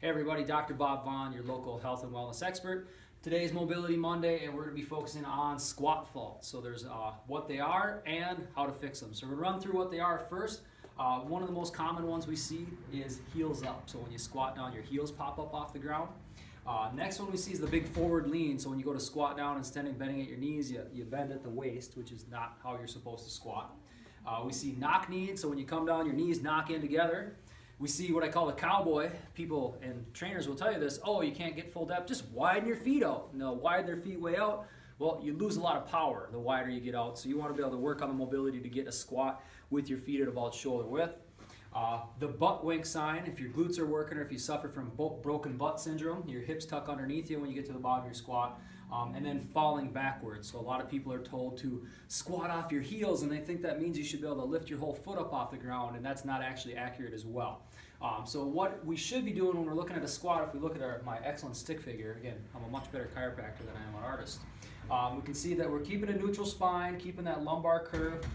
Hey everybody, Dr. Bob Vaughn, your local health and wellness expert. Today is Mobility Monday and we're going to be focusing on squat faults. So there's what they are and how to fix them. So we're going to run through what they are first. One of the most common ones we see is heels up. So when you squat down, your heels pop up off the ground. Next one we see is the big forward lean. So when you go to squat down, instead of bending at your knees, you bend at the waist, which is not how you're supposed to squat. We see knock knees. So when you come down, your knees knock in together. We see what I call the cowboy. People and trainers will tell you this, oh, you can't get full depth, just widen your feet out. No, widen their feet way out. Well, you lose a lot of power the wider you get out. So you want to be able to work on the mobility to get a squat with your feet at about shoulder width. The butt wink sign, if your glutes are working or if you suffer from broken butt syndrome, your hips tuck underneath you when you get to the bottom of your squat. And then falling backwards. So a lot of people are told to squat off your heels and they think that means you should be able to lift your whole foot up off the ground, and that's not actually accurate as well. So what we should be doing when we're looking at a squat, if we look at my excellent stick figure, again, I'm a much better chiropractor than I am an artist. We can see that we're keeping a neutral spine, keeping that lumbar curve.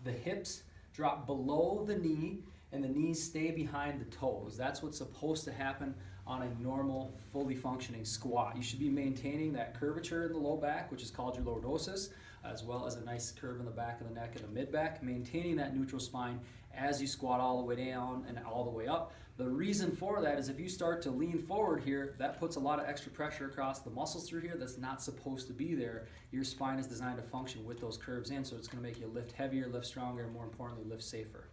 The hips drop below the knee and the knees stay behind the toes. That's what's supposed to happen on a normal, fully functioning squat. You should be maintaining that curvature in the low back, which is called your lordosis, as well as a nice curve in the back of the neck and the mid-back, maintaining that neutral spine as you squat all the way down and all the way up. The reason for that is if you start to lean forward here, that puts a lot of extra pressure across the muscles through here that's not supposed to be there. Your spine is designed to function with those curves in, so it's going to make you lift heavier, lift stronger, and more importantly, lift safer.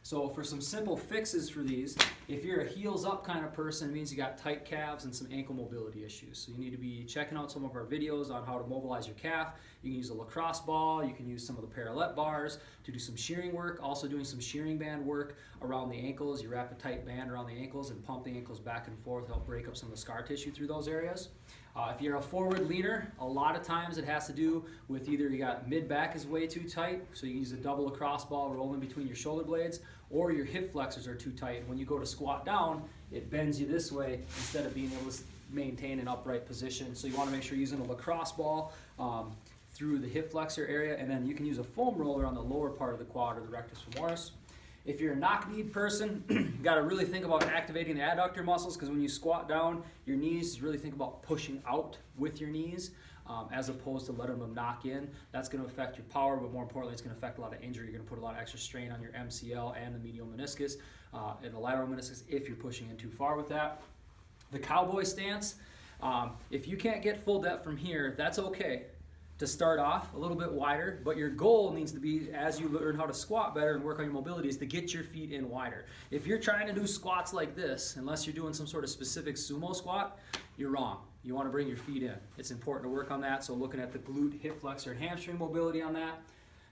So for some simple fixes for these, if you're a heels up kind of person, it means you got tight calves and some ankle mobility issues. So you need to be checking out some of our videos on how to mobilize your calf. You can use a lacrosse ball, you can use some of the parallel bars to do some shearing work, also doing some shearing band work around the ankles. You wrap a tight band around the ankles and pump the ankles back and forth to help break up some of the scar tissue through those areas. If you're a forward leaner, a lot of times it has to do with either you got mid-back is way too tight, so you use a double lacrosse ball rolling between your shoulder blades, or your hip flexors are too tight. When you go to squat down, it bends you this way instead of being able to maintain an upright position. So you want to make sure you're using a lacrosse ball through the hip flexor area, and then you can use a foam roller on the lower part of the quad or the rectus femoris. If you're a knock-kneed person, you got to really think about activating the adductor muscles, because when you squat down, your knees, really think about pushing out with your knees as opposed to letting them knock in. That's going to affect your power, but more importantly, it's going to affect a lot of injury. You're going to put a lot of extra strain on your MCL and the medial meniscus and the lateral meniscus if you're pushing in too far with that. The cowboy stance, if you can't get full depth from here, that's okay to start off a little bit wider, but your goal needs to be, as you learn how to squat better and work on your mobility, is to get your feet in wider. If you're trying to do squats like this, unless you're doing some sort of specific sumo squat, you're wrong. You want to bring your feet in. It's important to work on that, so looking at the glute, hip flexor, and hamstring mobility on that.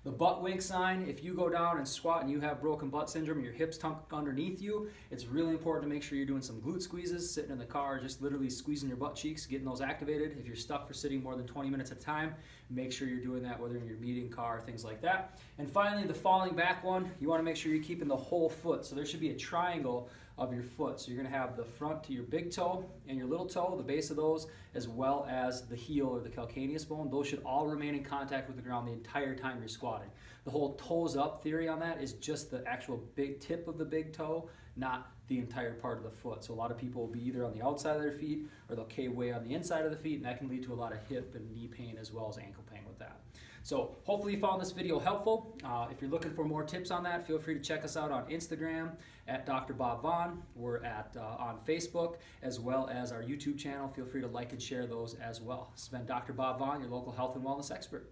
The butt wink sign, if you go down and squat and you have broken butt syndrome and your hips tuck underneath you, it's really important to make sure you're doing some glute squeezes, sitting in the car, just literally squeezing your butt cheeks, getting those activated. If you're stuck for sitting more than 20 minutes at a time, make sure you're doing that, whether in your meeting, car, things like that. And finally, the falling back one, you want to make sure you're keeping the whole foot. So there should be a triangle of your foot. So you're going to have the front to your big toe and your little toe, the base of those, as well as the heel or the calcaneus bone. Those should all remain in contact with the ground the entire time you're squatting. The whole toes up theory on that is just the actual big tip of the big toe, not the entire part of the foot. So a lot of people will be either on the outside of their feet or they'll cave way on the inside of the feet, and that can lead to a lot of hip and knee pain as well as ankle pain with that. So hopefully you found this video helpful. If you're looking for more tips on that, feel free to check us out on Instagram at Dr. Bob Vaughn. We're on Facebook as well as our YouTube channel. Feel free to like and share those as well. This has been Dr. Bob Vaughn, your local health and wellness expert.